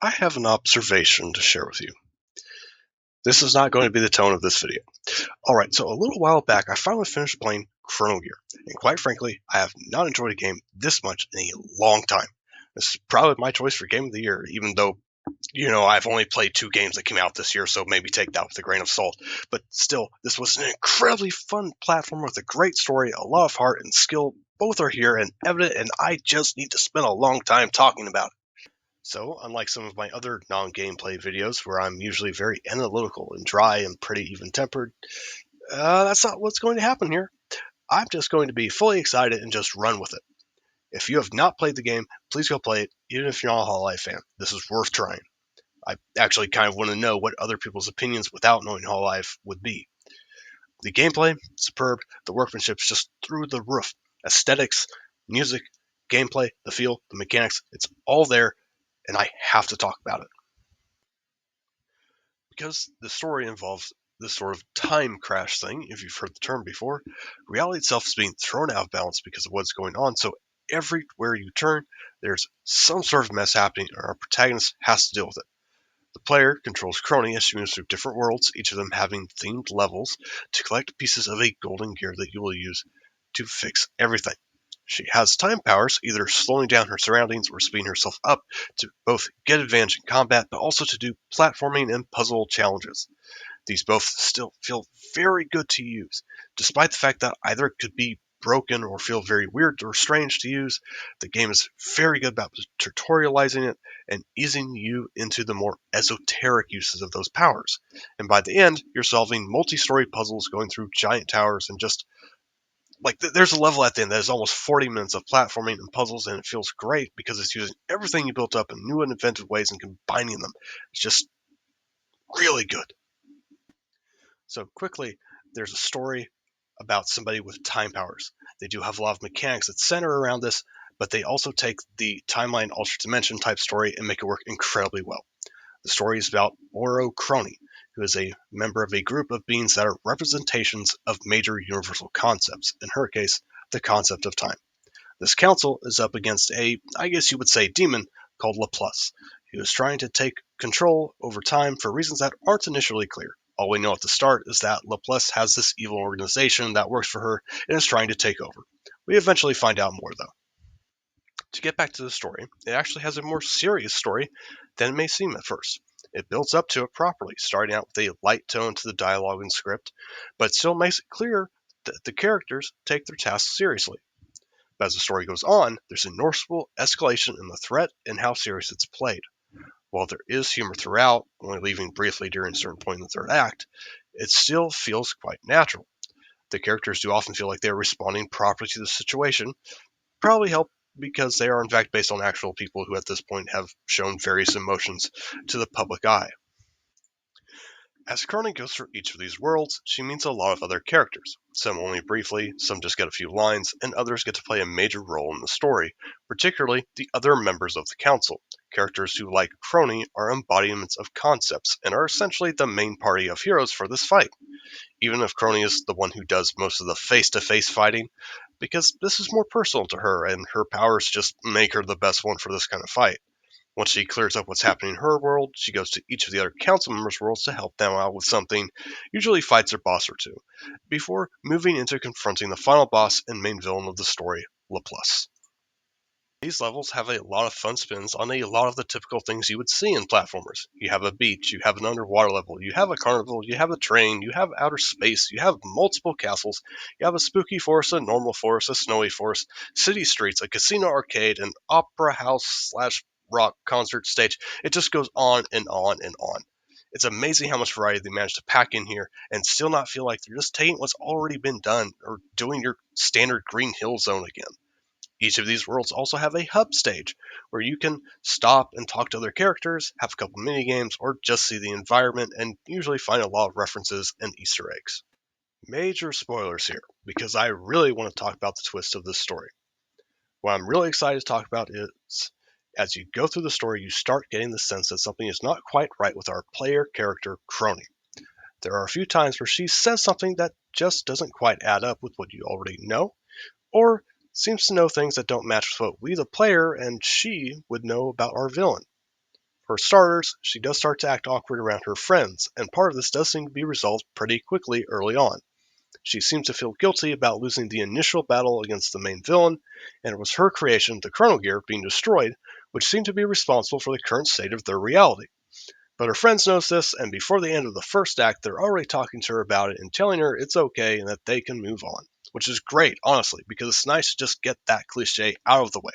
I have an observation to share with you. This is not going to be the tone of this video. Alright, so a little while back I finally finished playing Chrono Gear, and quite frankly, I have not enjoyed a game this much in a long time. This is probably my choice for Game of the Year, even though, I've only played 2 games that came out this year, so maybe take that with a grain of salt. But still, this was an incredibly fun platform with a great story, a lot of heart and skill. Both are here and evident, and I just need to spend a long time talking about it. So, unlike some of my other non-gameplay videos where I'm usually very analytical and dry and pretty even-tempered, that's not what's going to happen here. I'm just going to be fully excited and just run with it. If you have not played the game, please go play it, even if you're not a Hololive fan. This is worth trying. I actually kind of want to know what other people's opinions without knowing Hololive would be. The gameplay, superb. The workmanship's just through the roof. Aesthetics, music, gameplay, the feel, the mechanics, it's all there, and I have to talk about it. Because the story involves this sort of time crash thing, if you've heard the term before, reality itself is being thrown out of balance because of what's going on. So everywhere you turn, there's some sort of mess happening, and our protagonist has to deal with it. The player controls Crony as she moves through different worlds, each of them having themed levels, to collect pieces of a golden gear that you will use to fix everything. She has time powers, either slowing down her surroundings or speeding herself up to both get advantage in combat, but also to do platforming and puzzle challenges. These both still feel very good to use, despite the fact that either could be broken or feel very weird or strange to use. The game is very good about tutorializing it and easing you into the more esoteric uses of those powers. And by the end, you're solving multi-story puzzles, going through giant towers, and just there's a level at the end that is almost 40 minutes of platforming and puzzles, and it feels great because it's using everything you built up in new and inventive ways and combining them. It's just really good. So quickly, there's a story about somebody with time powers. They do have a lot of mechanics that center around this, but they also take the timeline alternate dimension type story and make it work incredibly well. The story is about Oro Crony, who is a member of a group of beings that are representations of major universal concepts, in her case, the concept of time. This council is up against I guess you would say, demon called Laplace, who is trying to take control over time for reasons that aren't initially clear. All we know at the start is that Laplace has this evil organization that works for her and is trying to take over. We eventually find out more, though. To get back to the story, it actually has a more serious story than it may seem at first. It builds up to it properly, starting out with a light tone to the dialogue and script, but still makes it clear that the characters take their tasks seriously. But as the story goes on, there's a noticeable escalation in the threat and how serious it's played. While there is humor throughout, only leaving briefly during a certain point in the third act, it still feels quite natural. The characters do often feel like they're responding properly to the situation, probably help because they are in fact based on actual people who at this point have shown various emotions to the public eye. As Cronin goes through each of these worlds, she meets a lot of other characters. Some only briefly, some just get a few lines, and others get to play a major role in the story, particularly the other members of the council. Characters who, like Crony, are embodiments of concepts and are essentially the main party of heroes for this fight. Even if Crony is the one who does most of the face-to-face fighting, because this is more personal to her and her powers just make her the best one for this kind of fight. Once she clears up what's happening in her world, she goes to each of the other council members' worlds to help them out with something, usually fights their boss or two, before moving into confronting the final boss and main villain of the story, Laplace. These levels have a lot of fun spins on a lot of the typical things you would see in platformers. You have a beach, you have an underwater level, you have a carnival, you have a train, you have outer space, you have multiple castles, you have a spooky forest, a normal forest, a snowy forest, city streets, a casino arcade, an opera house slash rock concert stage. It just goes on and on and on. It's amazing how much variety they managed to pack in here and still not feel like they're just taking what's already been done or doing your standard Green Hill Zone again. Each of these worlds also have a hub stage where you can stop and talk to other characters, have a couple mini games, or just see the environment and usually find a lot of references and Easter eggs. Major spoilers here, because I really want to talk about the twist of this story. What I'm really excited to talk about is as you go through the story, you start getting the sense that something is not quite right with our player character, Crony. There are a few times where she says something that just doesn't quite add up with what you already know, or seems to know things that don't match with what we, the player, and she would know about our villain. For starters, she does start to act awkward around her friends, and part of this does seem to be resolved pretty quickly early on. She seems to feel guilty about losing the initial battle against the main villain, and it was her creation, the Chrono Gear, being destroyed, which seemed to be responsible for the current state of their reality. But her friends notice this, and before the end of the first act, they're already talking to her about it and telling her it's okay and that they can move on. Which is great, honestly, because it's nice to just get that cliche out of the way.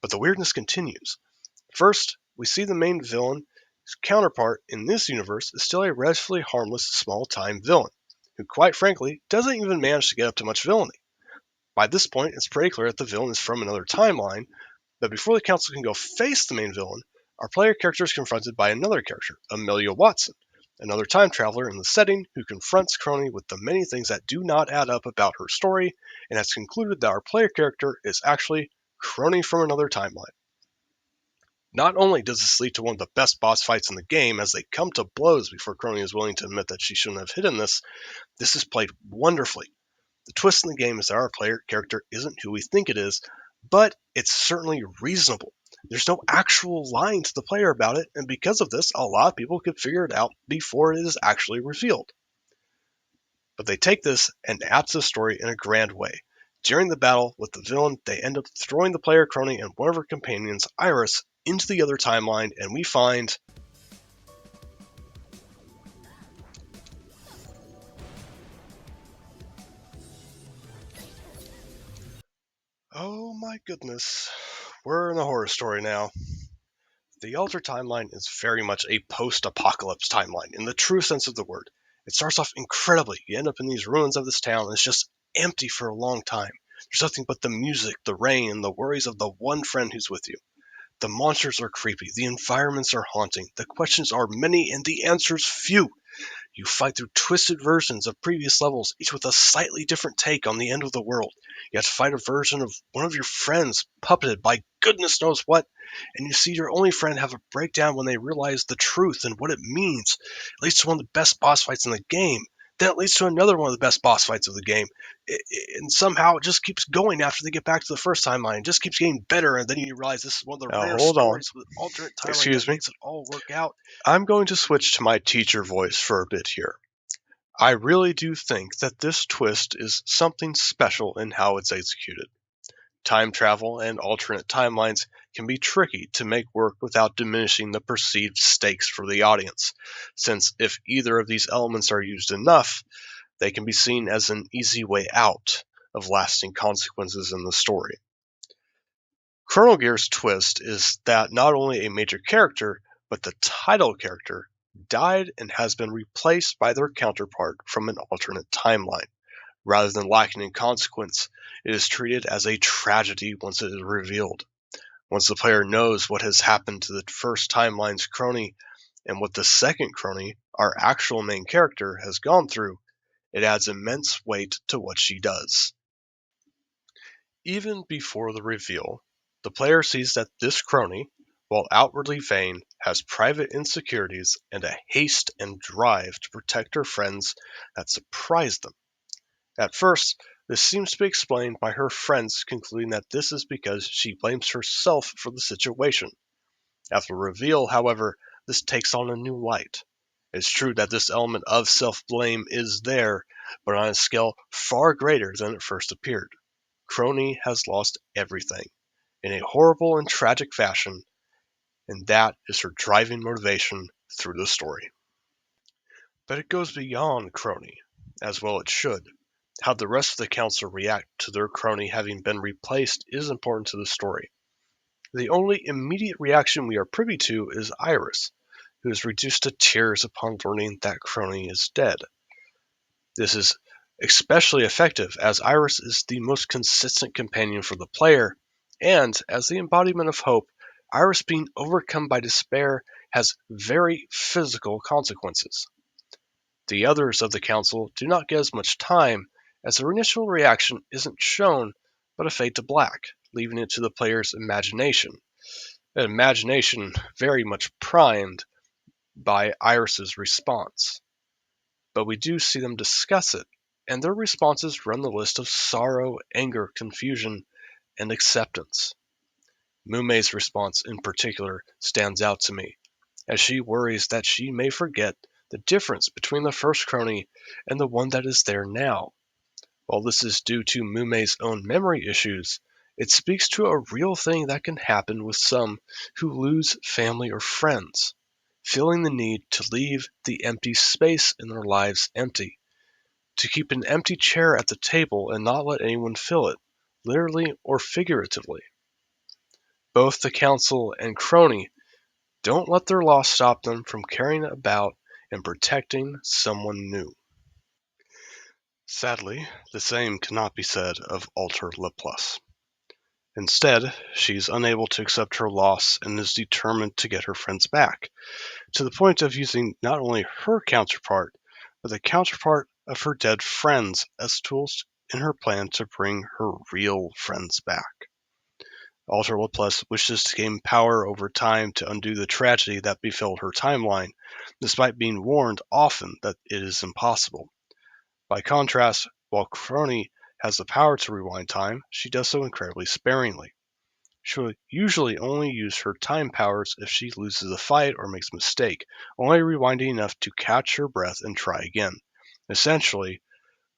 But the weirdness continues. First, we see the main villain's counterpart in this universe is still a relatively harmless small-time villain, who quite frankly doesn't even manage to get up to much villainy. By this point, it's pretty clear that the villain is from another timeline, but before the council can go face the main villain, our player character is confronted by another character, Amelia Watson, another time traveler in the setting who confronts Crony with the many things that do not add up about her story, and has concluded that our player character is actually Crony from another timeline. Not only does this lead to one of the best boss fights in the game as they come to blows before Crony is willing to admit that she shouldn't have hidden this is played wonderfully. The twist in the game is that our player character isn't who we think it is, but it's certainly reasonable. There's no actual lying to the player about it, and because of this, a lot of people could figure it out before it is actually revealed. But they take this and add to the story in a grand way. During the battle with the villain, they end up throwing the player Crony and one of her companions, Iris, into the other timeline, and we find oh my goodness, we're in a horror story now. The Altered Timeline is very much a post-apocalypse timeline, in the true sense of the word. It starts off incredibly. You end up in these ruins of this town, and it's just empty for a long time. There's nothing but the music, the rain, and the worries of the one friend who's with you. The monsters are creepy, the environments are haunting, the questions are many, and the answers few. You fight through twisted versions of previous levels, each with a slightly different take on the end of the world. You have to fight a version of one of your friends, puppeted by goodness knows what, and you see your only friend have a breakdown when they realize the truth and what it means. It leads to one of the best boss fights in the game. Then it leads to another one of the best boss fights of the game. And somehow it just keeps going after they get back to the first timeline. It just keeps getting better, and then you realize this is one of the rare hold on. stories with alternate timeline Excuse that me. makes it all work out. I'm going to switch to my teacher voice for a bit here. I really do think that this twist is something special in how it's executed. Time travel and alternate timelines can be tricky to make work without diminishing the perceived stakes for the audience, since if either of these elements are used enough, they can be seen as an easy way out of lasting consequences in the story. Chrono Gear's twist is that not only a major character, but the title character died and has been replaced by their counterpart from an alternate timeline. Rather than lacking in consequence, it is treated as a tragedy once it is revealed. Once the player knows what has happened to the first timeline's Crony and what the second Crony, our actual main character, has gone through, it adds immense weight to what she does. Even before the reveal, the player sees that this Crony, while outwardly vain, has private insecurities and a haste and drive to protect her friends that surprise them. At first, this seems to be explained by her friends concluding that this is because she blames herself for the situation. After the reveal, however, this takes on a new light. It's true that this element of self-blame is there, but on a scale far greater than it first appeared. Crony has lost everything, in a horrible and tragic fashion, and that is her driving motivation through the story. But it goes beyond Crony, as well it should. How the rest of the council react to their Crony having been replaced is important to the story. The only immediate reaction we are privy to is Iris, who is reduced to tears upon learning that Crony is dead. This is especially effective as Iris is the most consistent companion for the player, and as the embodiment of hope, Iris being overcome by despair has very physical consequences. The others of the council do not get as much time, as their initial reaction isn't shown, but a fade to black, leaving it to the player's imagination. An imagination very much primed by Iris's response. But we do see them discuss it, and their responses run the list of sorrow, anger, confusion, and acceptance. Mumei's response in particular stands out to me, as she worries that she may forget the difference between the first crony and the one that is there now. While this is due to Mumei's own memory issues, it speaks to a real thing that can happen with some who lose family or friends, feeling the need to leave the empty space in their lives empty, to keep an empty chair at the table and not let anyone fill it, literally or figuratively. Both the council and crony don't let their loss stop them from caring about and protecting someone new. Sadly, the same cannot be said of Alter Laplace. Instead, she's unable to accept her loss and is determined to get her friends back, to the point of using not only her counterpart, but the counterpart of her dead friends as tools in her plan to bring her real friends back. Alter Laplace wishes to gain power over time to undo the tragedy that befell her timeline, despite being warned often that it is impossible. By contrast, while Crony has the power to rewind time, she does so incredibly sparingly. She will usually only use her time powers if she loses a fight or makes a mistake, only rewinding enough to catch her breath and try again, essentially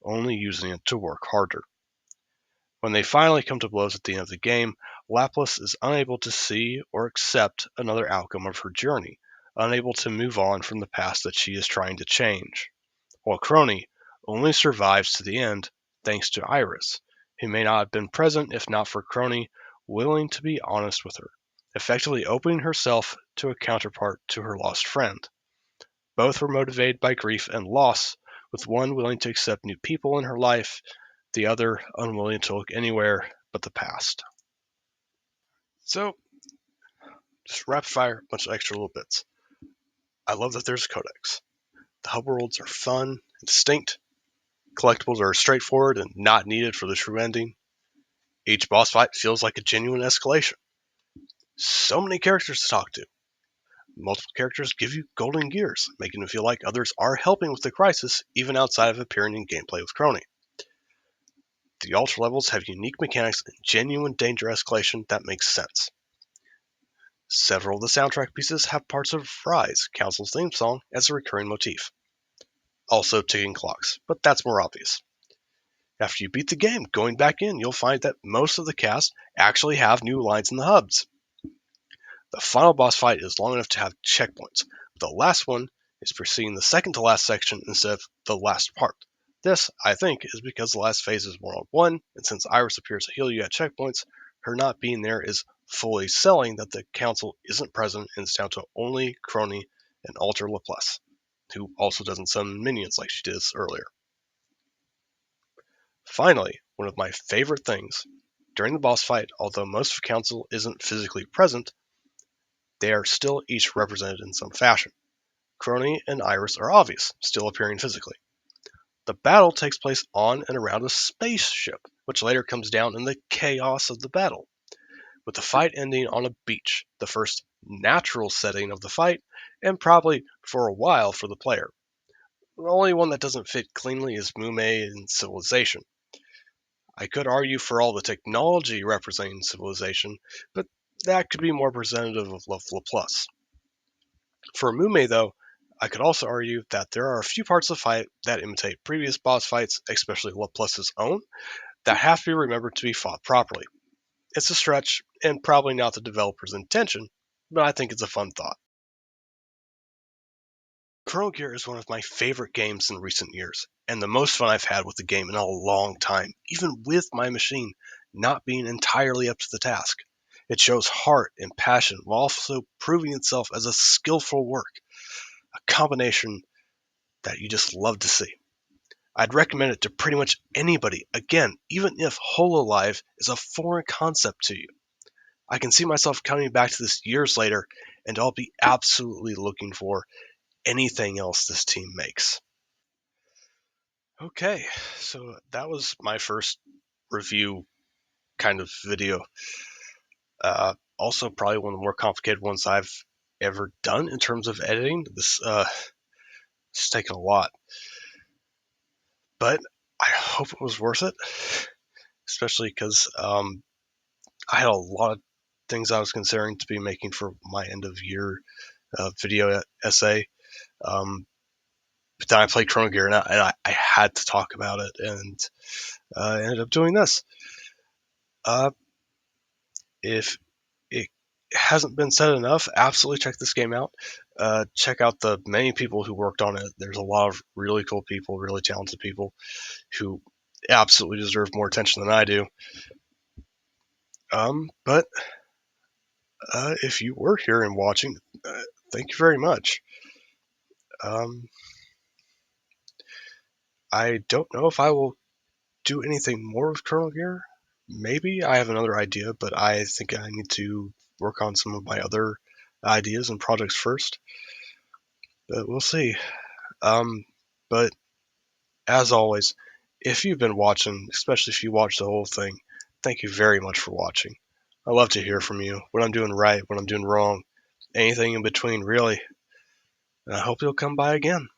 only using it to work harder. When they finally come to blows at the end of the game, Laplace is unable to see or accept another outcome of her journey, unable to move on from the past that she is trying to change, while Crony only survives to the end thanks to Iris, who may not have been present if not for Crony willing to be honest with her, effectively opening herself to a counterpart to her lost friend. Both were motivated by grief and loss, with one willing to accept new people in her life, the other unwilling to look anywhere but the past. So, just rapid fire, a bunch of extra little bits. I love that there's a codex. The hub worlds are fun and distinct. Collectibles are straightforward and not needed for the true ending. Each boss fight feels like a genuine escalation. So many characters to talk to. Multiple characters give you golden gears, making it feel like others are helping with the crisis, even outside of appearing in gameplay with Crony. The Ultra levels have unique mechanics and genuine danger escalation that makes sense. Several of the soundtrack pieces have parts of Rise, Council's theme song, as a recurring motif. Also ticking clocks, but that's more obvious. After you beat the game, going back in, you'll find that most of the cast actually have new lines in the hubs. The final boss fight is long enough to have checkpoints, but the last one is preceding the second to last section instead of the last part. This, I think, is because the last phase is one-on-one, and since Iris appears to heal you at checkpoints, her not being there is fully selling that the council isn't present and it's down to only Crony and Alter Laplace, who also doesn't summon minions like she did earlier. Finally, one of my favorite things, during the boss fight, although most of Council isn't physically present, they are still each represented in some fashion. Crony and Iris are obvious, still appearing physically. The battle takes place on and around a spaceship, which later comes down in the chaos of the battle, with the fight ending on a beach, the first natural setting of the fight, and probably for a while for the player. The only one that doesn't fit cleanly is Mumei and Civilization. I could argue for all the technology representing Civilization, but that could be more representative of Laplace. For Mumei, though, I could also argue that there are a few parts of the fight that imitate previous boss fights, especially Laplace's own, that have to be remembered to be fought properly. It's a stretch, and probably not the developer's intention, but I think it's a fun thought. Chrono Gear is one of my favorite games in recent years, and the most fun I've had with the game in a long time, even with my machine not being entirely up to the task. It shows heart and passion while also proving itself as a skillful work, a combination that you just love to see. I'd recommend it to pretty much anybody, again, even if HoloLive is a foreign concept to you. I can see myself coming back to this years later, and I'll be absolutely looking for anything else this team makes. Okay, so that was my first review kind of video. Also, probably one of the more complicated ones I've ever done in terms of editing. This has taken a lot, but I hope it was worth it, especially because I had a lot of things I was considering to be making for my end of year video essay. But then I played Chrono Gear, and I had to talk about it, and ended up doing this. If it hasn't been said enough, absolutely check this game out. Check out the many people who worked on it. There's a lot of really cool people, really talented people who absolutely deserve more attention than I do. But if you were here and watching, thank you very much. I don't know if I will do anything more with Chrono Gear. Maybe I have another idea, but I think I need to work on some of my other ideas and projects first. But we'll see. But as always, if you've been watching, especially if you watched the whole thing, thank you very much for watching. I love to hear from you, what I'm doing right, what I'm doing wrong, anything in between, really. And I hope you'll come by again.